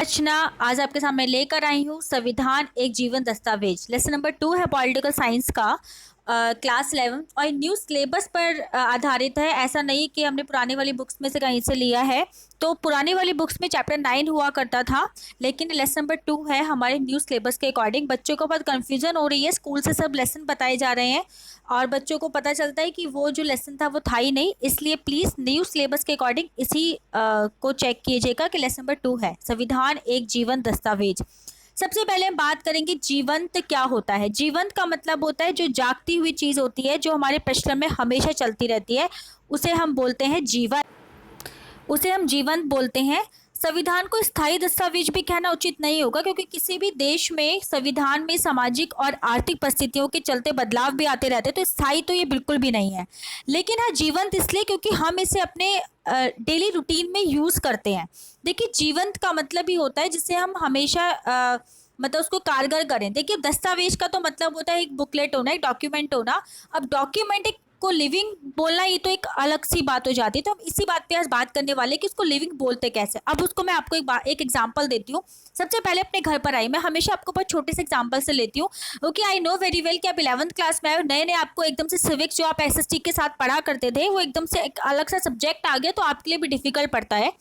रचना आज आपके सामने लेकर आई हूँ संविधान एक जीवन दस्तावेज। लेसन नंबर 2 है पॉलिटिकल साइंस का, क्लास 11 और न्यू सिलेबस पर आधारित है। ऐसा नहीं कि हमने पुराने वाली बुक्स में से कहीं से लिया है। तो पुरानी वाली बुक्स में चैप्टर 9 हुआ करता था, लेकिन लेसन नंबर 2 है हमारे न्यू सिलेबस के अकॉर्डिंग। बच्चों को बहुत कन्फ्यूजन हो रही है, स्कूल से सब लेसन बताए जा रहे हैं और बच्चों को पता चलता है कि वो जो लेसन था वो था ही नहीं। इसलिए प्लीज़ न्यू सिलेबस के अकॉर्डिंग इसी को चेक कीजिएगा कि लेसन नंबर 2 है संविधान एक जीवन दस्तावेज। सबसे पहले हम बात करेंगे जीवंत क्या होता है। जीवंत का मतलब होता है जो जागती हुई चीज़ होती है, जो हमारे प्रश्न में हमेशा चलती रहती है, उसे हम बोलते हैं जीवन, उसे हम जीवंत बोलते हैं। संविधान को स्थायी दस्तावेज भी कहना उचित नहीं होगा, क्योंकि किसी भी देश में संविधान में सामाजिक और आर्थिक परिस्थितियों के चलते बदलाव भी आते रहते हैं, तो स्थायी तो ये बिल्कुल भी नहीं है। लेकिन हाँ जीवंत इसलिए क्योंकि हम इसे अपने डेली रूटीन में यूज़ करते हैं। देखिए जीवंत का मतलब ही होता है जिसे हम हमेशा मतलब उसको कारगर करें। देखिए दस्तावेज का तो मतलब होता है एक बुकलेट होना, एक डॉक्यूमेंट होना। अब डॉक्यूमेंट एक को लिविंग बोलना ये तो एक अलग सी बात हो जाती है। तो हम इसी बात पे आज बात करने वाले कि उसको लिविंग बोलते कैसे। अब उसको मैं आपको एक एग्जांपल देती हूँ। सबसे पहले अपने घर पर आई, मैं हमेशा आपको बहुत छोटे से एग्जांपल से लेती हूँ। Okay, I know very well कि आप 11th क्लास में आए हो, नए नए आपको एकदम से सिविक्स जो आप एसएसटी के साथ पढ़ा करते थे वो एकदम से एक अलग सा सब्जेक्ट आ गया, तो आपके लिए भी डिफिकल्ट पड़ता है।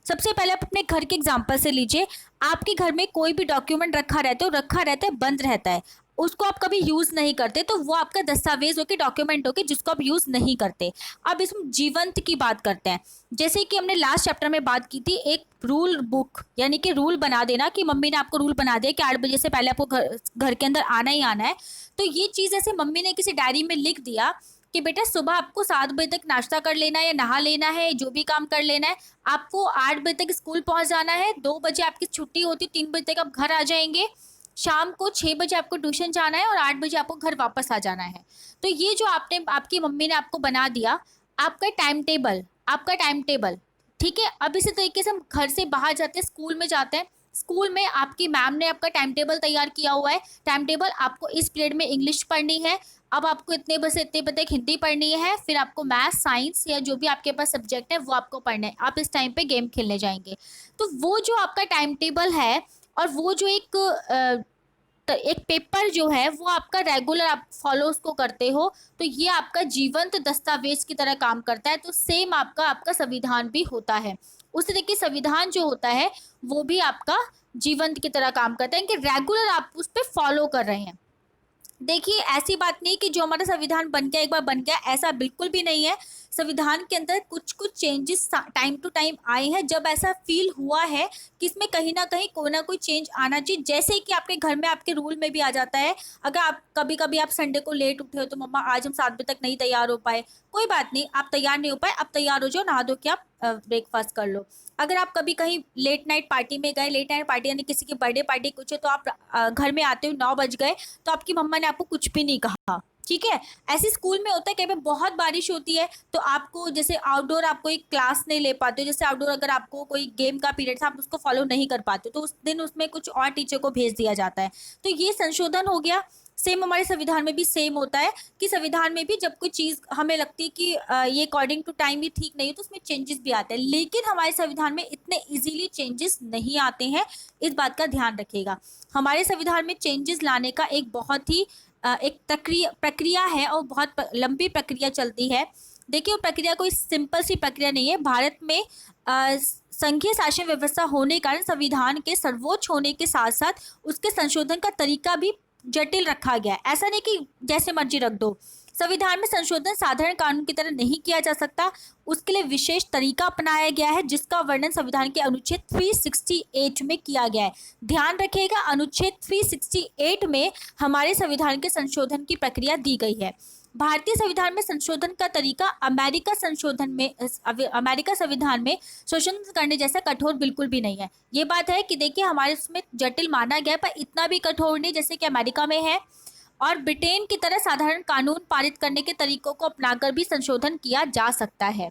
सबसे पहले आप अपने घर के एग्जाम्पल से लीजिए। आपके घर में कोई भी डॉक्यूमेंट रखा रहता है, रखा रहता है, बंद रहता है, उसको आप कभी यूज नहीं करते, तो वो आपका दस्तावेज होके डॉक्यूमेंट होके जिसको आप यूज नहीं करते। अब इसमें जीवंत की बात करते हैं। जैसे कि हमने लास्ट चैप्टर में बात की थी, एक रूल बुक यानी कि रूल बना देना, कि मम्मी ने आपको रूल बना दिया कि 8 बजे से पहले आपको घर के अंदर आना ही आना है। तो ये चीज़ ऐसे मम्मी ने किसी डायरी में लिख दिया कि बेटा सुबह आपको 7 बजे तक नाश्ता कर लेना है या नहा लेना है, जो भी काम कर लेना है, आपको 8 बजे तक स्कूल पहुंच जाना है, 2 बजे आपकी छुट्टी होती, 3 बजे तक आप घर आ जाएंगे, शाम को 6 बजे आपको ट्यूशन जाना है और 8 बजे आपको घर वापस आ जाना है। तो ये जो आपने आपकी मम्मी ने आपको बना दिया, आपका टाइम टेबल, आपका टाइम टेबल, ठीक है। अब इसी तरीके से हम घर से बाहर जाते हैं, स्कूल में जाते हैं, स्कूल में आपकी मैम ने आपका टाइम टेबल तैयार किया हुआ है। टाइम टेबल, आपको इस पीरियड में इंग्लिश पढ़नी है, अब आपको इतने बजे से इतने बजे तक हिंदी पढ़नी है, फिर आपको मैथ साइंस या जो भी आपके पास सब्जेक्ट है वो आपको पढ़ना है, आप इस टाइम पे गेम खेलने जाएंगे। तो वो जो आपका टाइम टेबल है और वो जो एक पेपर जो है वो आपका रेगुलर आप फॉलो उसको करते हो, तो ये आपका जीवंत दस्तावेज की तरह काम करता है। तो सेम आपका आपका संविधान भी होता है। उसी तरीके संविधान जो होता है वो भी आपका जीवंत की तरह काम करता है कि रेगुलर आप उस पर फॉलो कर रहे हैं। देखिए ऐसी बात नहीं कि जो हमारा संविधान बन गया एक बार बन गया, ऐसा बिल्कुल भी नहीं है। संविधान के अंदर कुछ कुछ चेंजेस टाइम टू टाइम आए हैं, जब ऐसा फील हुआ है कि इसमें कहीं ना कोई चेंज आना चाहिए। जैसे कि आपके घर में आपके रूल में भी आ जाता है, अगर आप कभी कभी आप संडे को लेट उठे हो तो मम्मा आज हम 7 बजे तक नहीं तैयार हो पाए, कोई बात नहीं, आप तैयार नहीं हो पाए, आप तैयार हो जाओ, नहा धो के आप ब्रेकफास्ट कर लो। अगर आप कभी कहीं लेट नाइट पार्टी में गए, लेट नाइट पार्टी यानी किसी की बर्थडे पार्टी कुछ है, तो आप घर में आते हुए 9 बज गए, तो आपकी मम्मा ने आपको कुछ भी नहीं कहा, ठीक है। ऐसे स्कूल में होता है, कहीं पे बहुत बारिश होती है तो आपको जैसे आउटडोर आप कोई क्लास नहीं ले पाते हो, जैसे आउटडोर अगर आपको कोई गेम का पीरियड था आप उसको फॉलो नहीं कर पाते, तो उस दिन उसमें कुछ और टीचर को भेज दिया जाता है। तो ये संशोधन हो गया। सेम हमारे संविधान में भी सेम होता है कि संविधान में भी जब कोई चीज़ हमें लगती है कि ये अकॉर्डिंग टू टाइम ये ठीक नहीं है, तो उसमें चेंजेस भी आते हैं। लेकिन हमारे संविधान में इतने इजीली चेंजेस नहीं आते हैं, इस बात का ध्यान रखिएगा। हमारे संविधान में चेंजेस लाने का एक बहुत ही एक प्रक्रिया है और बहुत लंबी प्रक्रिया चलती है। देखिए वो प्रक्रिया कोई सिंपल सी प्रक्रिया नहीं है। भारत में संघीय शासन व्यवस्था होने के कारण संविधान के सर्वोच्च होने के साथ साथ उसके संशोधन का तरीका भी जटिल रखा गया है। ऐसा नहीं कि जैसे मर्जी रख दो। संविधान में संशोधन साधारण कानून की तरह नहीं किया जा सकता, उसके लिए विशेष तरीका अपनाया गया है, जिसका वर्णन संविधान के अनुच्छेद 368 में किया गया है। ध्यान रखिएगा, अनुच्छेद 368 में हमारे संविधान के संशोधन की प्रक्रिया दी गई है। भारतीय संविधान में संशोधन का तरीका अमेरिका संविधान में शोषण करने जैसा कठोर बिल्कुल भी नहीं है। ये बात है कि देखिए हमारे उसमें जटिल माना गया पर इतना भी कठोर नहीं जैसे कि अमेरिका में है। और ब्रिटेन की तरह साधारण कानून पारित करने के तरीकों को अपनाकर भी संशोधन किया जा सकता है।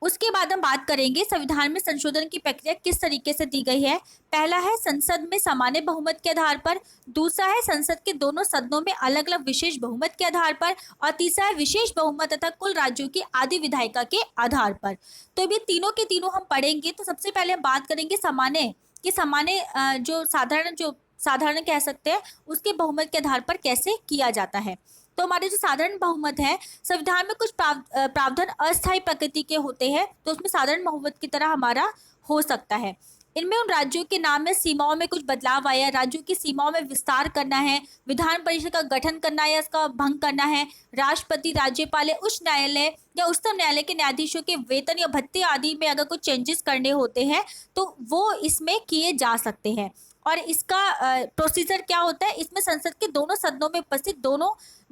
उसके बाद हम बात करेंगे संविधान में संशोधन की प्रक्रिया किस तरीके से दी गई है। पहला है संसद में सामान्य बहुमत के आधार पर, दूसरा है संसद के दोनों सदनों में अलग अलग विशेष बहुमत के आधार पर, और तीसरा है विशेष बहुमत तथा कुल राज्यों की आधी विधायिका के आधार पर। तो ये तीनों के तीनों हम पढ़ेंगे। तो सबसे पहले हम बात करेंगे सामान्य कि सामान्य जो साधारण कह सकते हैं उसके बहुमत के आधार पर कैसे किया जाता है। तो हमारे जो साधारण बहुमत है, संविधान में कुछ प्रावधान अस्थायी प्रकृति के होते हैं, तो उसमें साधारण बहुमत की तरह हमारा हो सकता है। इनमें उन राज्यों के नाम में सीमाओं में कुछ बदलाव आया, राज्यों की सीमाओं में विस्तार करना है, विधान परिषद का गठन करना है या इसका भंग करना है, राष्ट्रपति, राज्यपाल, उच्च न्यायालय या उच्चतम न्यायालय के न्यायाधीशों के वेतन या भत्ते आदि में अगर कुछ चेंजेस करने होते हैं तो वो इसमें किए जा सकते हैं। और इसका प्रोसीजर क्या होता है, इसमें संसद के दोनों सदनों में उपस्थित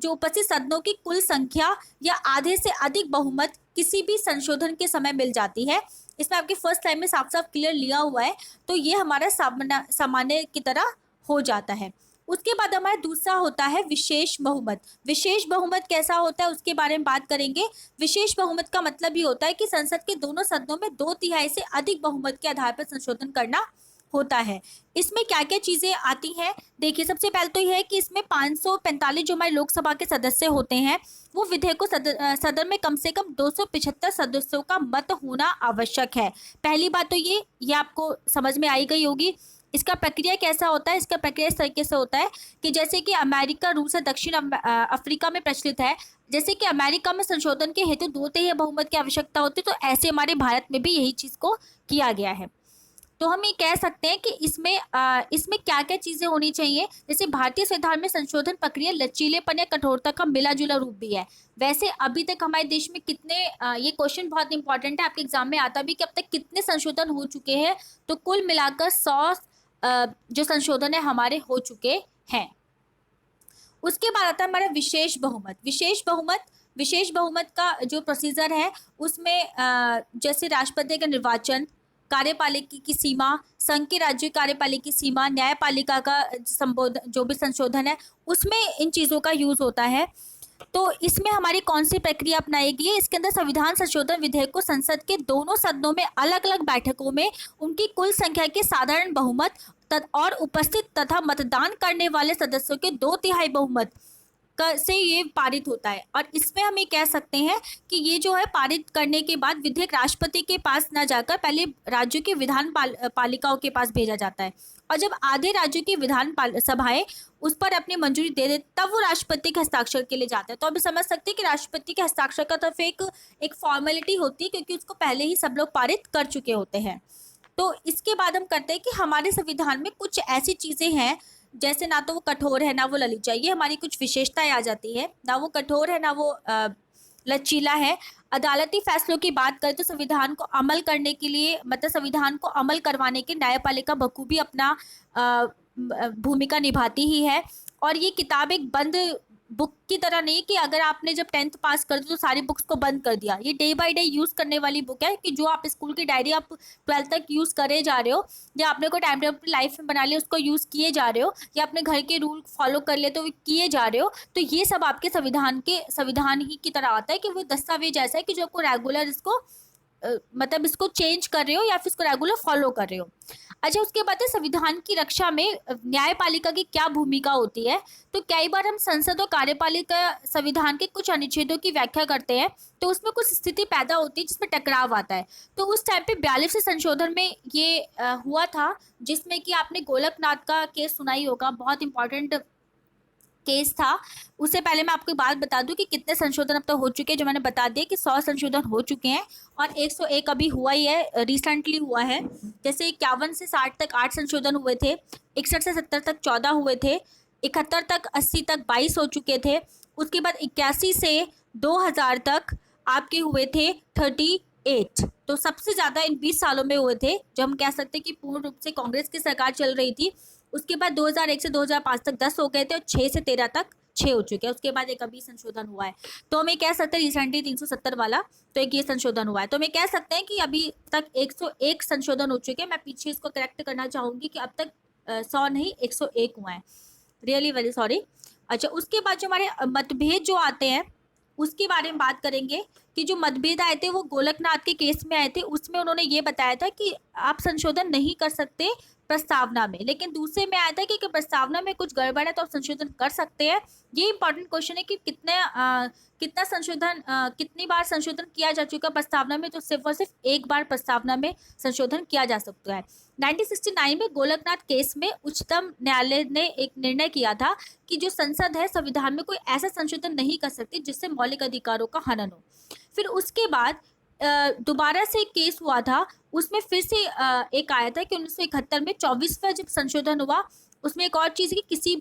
उपस्थित सदनों की कुल संख्या या आधे से अधिक बहुमत किसी भी संशोधन के समय मिल जाती है। इसमें आपकी फर्स्ट लाइन में साफ साफ क्लियर लिया हुआ है, तो ये हमारा सामान्य की तरह हो जाता है। उसके बाद हमारा दूसरा होता है विशेष बहुमत। विशेष बहुमत कैसा होता है उसके बारे में बात करेंगे। विशेष बहुमत का मतलब ये होता है कि संसद के दोनों सदनों में 2/3 से अधिक बहुमत के आधार पर संशोधन करना होता है। इसमें क्या क्या चीजें आती हैं, देखिए सबसे पहले तो यह है कि इसमें 545 जो हमारे लोकसभा के सदस्य होते हैं वो विधेयक को सदन में कम से कम 275 सदस्यों का मत होना आवश्यक है। पहली बात तो ये आपको समझ में आई गई होगी। इसका प्रक्रिया कैसा होता है, इसका प्रक्रिया इस तरीके से होता है कि जैसे कि अमेरिका, रूस और दक्षिण अफ्रीका में प्रचलित है, जैसे कि अमेरिका में संशोधन के हेतु 2/3 बहुमत की आवश्यकता होती है, तो ऐसे हमारे भारत में भी यही चीज को किया गया है। तो हम ये कह सकते हैं कि इसमें क्या क्या चीज़ें होनी चाहिए। जैसे भारतीय संविधान में संशोधन प्रक्रिया लचीलेपन या कठोरता का मिला जुला रूप भी है। वैसे अभी तक हमारे देश में कितने ये क्वेश्चन बहुत इंपॉर्टेंट है, आपके एग्जाम में आता भी कि अब तक कितने संशोधन हो चुके हैं, तो कुल मिलाकर 100 जो संशोधन है हमारे हो चुके हैं। उसके बाद आता है हमारा विशेष बहुमत। विशेष बहुमत का जो प्रोसीजर है उसमें जैसे राष्ट्रपति का निर्वाचन, कार्यपालिका की सीमा, संघ के राज्य कार्यपालिका की सीमा, न्यायपालिका का संबोधन, जो भी संशोधन है उसमें इन चीज़ों का यूज होता है। तो इसमें हमारी कौन सी प्रक्रिया अपनाई गई है, इसके अंदर संविधान संशोधन विधेयक को संसद के दोनों सदनों में अलग अलग बैठकों में उनकी कुल संख्या के साधारण बहुमत और उपस्थित तथा मतदान करने वाले सदस्यों के 2/3 बहुमत से ये पारित होता है। और इसमें हम ये कह सकते हैं कि ये जो है पारित करने के बाद विधेयक राष्ट्रपति के पास न जाकर पहले राज्यों के विधान पालिकाओं के पास भेजा जाता है, और जब आधे राज्यों की विधान सभाएं उस पर अपनी मंजूरी दे दे तब वो राष्ट्रपति के हस्ताक्षर के लिए जाता है। तो अभी समझ सकते हैं कि राष्ट्रपति के हस्ताक्षर का तरफ एक फॉर्मेलिटी होती है, क्योंकि उसको पहले ही सब लोग पारित कर चुके होते हैं। तो इसके बाद हम करते हैं कि हमारे संविधान में कुछ ऐसी चीज़ें हैं, जैसे ना तो वो कठोर है ना वो ललित, चाहिए हमारी कुछ विशेषताएं आ जाती है, ना वो कठोर है ना वो लचीला है। अदालती फैसलों की बात करें तो संविधान को अमल करने के लिए, मतलब संविधान को अमल करवाने के न्यायपालिका बखूबी अपना भूमिका निभाती ही है। और ये किताब एक बंद बुक की तरह नहीं कि अगर आपने जब 10th पास कर दी तो सारी बुक्स को बंद कर दिया। ये डे बाय डे यूज़ करने वाली बुक है, कि जो आप स्कूल की डायरी आप 12th तक यूज़ करे जा रहे हो, या आपने कोई टाइम टेबल लाइफ में बना लिया उसको यूज़ किए जा रहे हो, या अपने घर के रूल फॉलो कर ले तो किए जा रहे हो, तो ये सब आपके संविधान ही की तरह आता है कि वो दस्तावेज ऐसा है कि जो आपको रेगुलर इसको मतलब इसको चेंज कर रहे हो या फिर इसको रेगुलर फॉलो कर रहे हो। अच्छा, उसके बाद है संविधान की रक्षा में न्यायपालिका की क्या भूमिका होती है। तो कई बार हम संसद और कार्यपालिका संविधान के कुछ अनुच्छेदों की व्याख्या करते हैं, तो उसमें कुछ स्थिति पैदा होती है जिसमें टकराव आता है। तो उस टाइम पे 42 संशोधन में ये हुआ था, जिसमें कि आपने गोलकनाथ का केस सुना ही होगा, बहुत इंपॉर्टेंट केस था। उससे पहले मैं आपको एक बात बता दूं कि कितने संशोधन अब तक हो चुके हैं, जो मैंने बता दिया कि 100 संशोधन हो चुके हैं और 101 अभी हुआ ही है, रिसेंटली हुआ है। जैसे 51 से 60 तक 8 संशोधन हुए थे, 61 से 70 तक 14 हुए थे, 71 तक 80 तक 22 हो चुके थे। उसके बाद 81 से 2000 तक आपके हुए थे 38। तो सबसे ज़्यादा इन 20 सालों में हुए थे, जो हम कह सकते हैं कि पूर्ण रूप से कांग्रेस की सरकार चल रही थी। उसके बाद 2001 से 2005 तक 10 हो गए थे, और 6 से 13 तक 6 हो चुके हैं। उसके बाद एक अभी संशोधन हुआ है, तो हम ये कह सकते हैं रिसेंटली 370 वाला, तो एक ये संशोधन हुआ है। तो हम ये कह सकते हैं कि अभी तक 101 संशोधन हो चुके हैं। मैं पीछे इसको करेक्ट करना चाहूँगी कि अब तक 100 नहीं 101 हुआ है, रियली वेरी सॉरी। अच्छा, उसके बाद जो हमारे मतभेद जो आते हैं उसके बारे में बात करेंगे कि जो मतभेद आए थे वो गोलकनाथ के केस में आए थे, उसमें उन्होंने ये बताया था कि आप संशोधन नहीं कर सकते प्रस्तावना में, लेकिन दूसरे में आया था कि प्रस्तावना में कुछ गड़बड़ है तो आप संशोधन कर सकते हैं। ये इंपॉर्टेंट क्वेश्चन है कि कितना संशोधन, कितनी बार संशोधन किया जा चुका प्रस्तावना में, तो सिर्फ और सिर्फ एक बार प्रस्तावना में संशोधन किया जा सकता है। 1969 में गोलकनाथ केस में उच्चतम न्यायालय ने एक निर्णय किया था कि जो संसद है संविधान में कोई ऐसा संशोधन नहीं कर सकती जिससे मौलिक अधिकारों का हनन हो। फिर उसके बाद दोबारा से एक केस हुआ था, उसमें फिर से एक आया था कि 1971 में 24वां जब संशोधन हुआ, उसमें एक और चीज़ कि किसी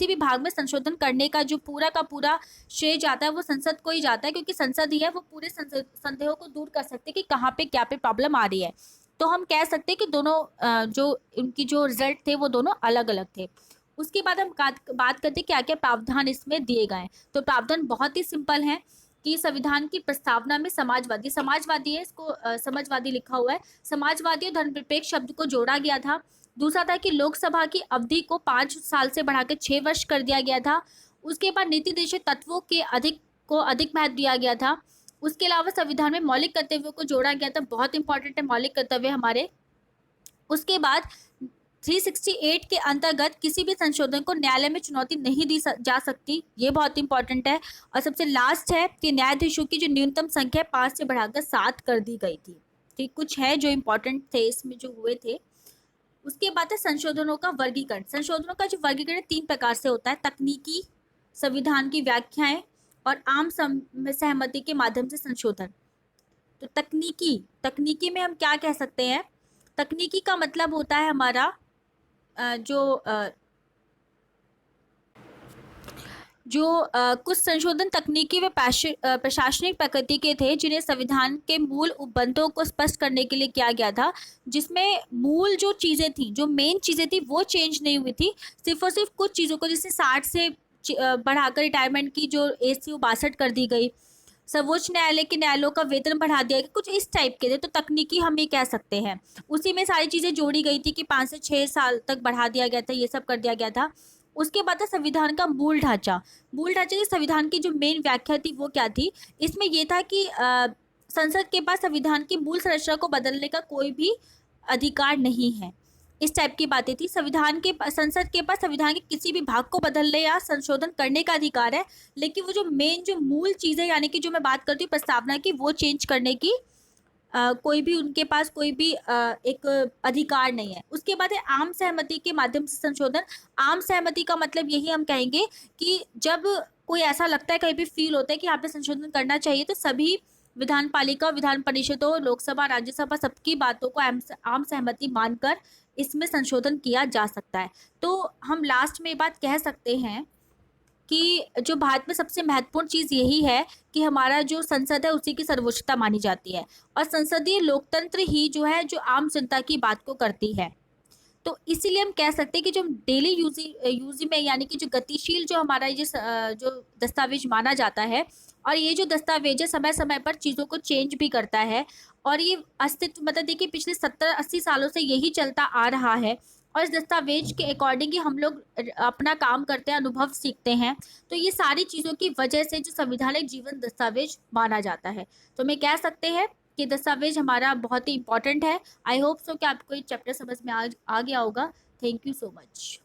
भी भाग में संशोधन करने का जो पूरा का पूरा श्रेय जाता है वो संसद को ही जाता है, क्योंकि संसद ही है वो पूरे संदेहों को दूर कर सकते हैं कि कहाँ पे क्या पे प्रॉब्लम आ रही है। तो हम कह सकते हैं कि दोनों जो उनकी जो रिजल्ट थे वो दोनों अलग अलग थे। उसके बाद हम बात करते हैं क्या क्या प्रावधान इसमें दिए गए हैं। तो प्रावधान बहुत ही सिंपल है कि संविधान की प्रस्तावना में समाजवादी है, इसको समाजवादी लिखा हुआ है, समाजवादी और धर्मनिरपेक्ष शब्द को जोड़ा गया था। दूसरा था कि लोकसभा की अवधि को 5 साल से बढ़ाकर 6 वर्ष कर दिया गया था। उसके बाद नीति निर्देशक तत्वों के अधिक महत्व दिया गया था। उसके अलावा संविधान में मौलिक कर्तव्यों को जोड़ा गया था, बहुत इंपॉर्टेंट है मौलिक कर्तव्य हमारे। उसके बाद 368 के अंतर्गत किसी भी संशोधन को न्यायालय में चुनौती नहीं दी जा सकती, ये बहुत इंपॉर्टेंट है। और सबसे लास्ट है कि न्यायाधीशों की जो न्यूनतम संख्या 5 से बढ़ाकर 7 कर दी गई थी। ठीक, कुछ है जो इंपॉर्टेंट थे इसमें जो हुए थे। उसके बाद है संशोधनों का वर्गीकरण। संशोधनों का जो वर्गीकरण 3 प्रकार से होता है, तकनीकी, संविधान की व्याख्याएं और आम सहमति के माध्यम से संशोधन। तो तकनीकी में हम क्या कह सकते हैं, तकनीकी का मतलब होता है हमारा कुछ संशोधन तकनीकी व प्रशासनिक प्रकृति के थे जिन्हें संविधान के मूल उपबंधों को स्पष्ट करने के लिए किया गया था, जिसमें मूल जो चीज़ें थी, जो मेन चीज़ें थी वो चेंज नहीं हुई थी, सिर्फ और सिर्फ कुछ चीज़ों को, जैसे 60 से बढ़ाकर रिटायरमेंट की जो एज थी वो 62 कर दी गई, सर्वोच्च न्यायालय के न्यायालयों का वेतन बढ़ा दिया गया, कुछ इस टाइप के थे। तो तकनीकी हम ये कह सकते हैं। उसी में सारी चीज़ें जोड़ी गई थी कि 5 से 6 साल तक बढ़ा दिया गया था, ये सब कर दिया गया था। उसके बाद है संविधान का मूल ढांचा। मूल ढांचे की संविधान की जो मेन व्याख्या थी वो क्या थी, इसमें ये था कि संसद के पास संविधान की मूल संरचना को बदलने का कोई भी अधिकार नहीं है, इस टाइप की बातें थी। संसद के पास संविधान के किसी भी भाग को बदलने या संशोधन करने का अधिकार है, लेकिन वो जो मूल चीज़ है, यानी कि जो मैं बात करती हूँ प्रस्तावना की, वो चेंज करने की कोई भी उनके पास कोई भी एक अधिकार नहीं है। उसके बाद है आम सहमति के माध्यम से संशोधन। आम सहमति का मतलब यही हम कहेंगे कि जब कोई ऐसा लगता है, कहीं भी फील होता है कि यहाँ पे संशोधन करना चाहिए, तो सभी विधान पालिका, विधान परिषदों, लोकसभा, राज्यसभा, सबकी बातों को आम सहमति मानकर इसमें संशोधन किया जा सकता है। तो हम लास्ट में ये बात कह सकते हैं कि जो भारत में सबसे महत्वपूर्ण चीज़ यही है कि हमारा जो संसद है उसी की सर्वोच्चता मानी जाती है, और संसदीय लोकतंत्र ही जो है जो आम जनता की बात को करती है। तो इसीलिए हम कह सकते हैं कि जो डेली यूज में, यानी कि जो गतिशील जो हमारा ये जो दस्तावेज माना जाता है, और ये जो दस्तावेज है समय समय पर चीज़ों को चेंज भी करता है, और ये अस्तित्व मतलब देखिए पिछले 70-80 सालों से यही चलता आ रहा है, और इस दस्तावेज के अकॉर्डिंग ही हम लोग अपना काम करते हैं, अनुभव सीखते हैं। तो ये सारी चीज़ों की वजह से जो संवैधानिक जीवन दस्तावेज माना जाता है। तो मैं कह सकते हैं कि दस्तावेज हमारा बहुत ही इंपॉर्टेंट है। आई होप सो कि आपको ये चैप्टर समझ में आ गया होगा। Thank you so much.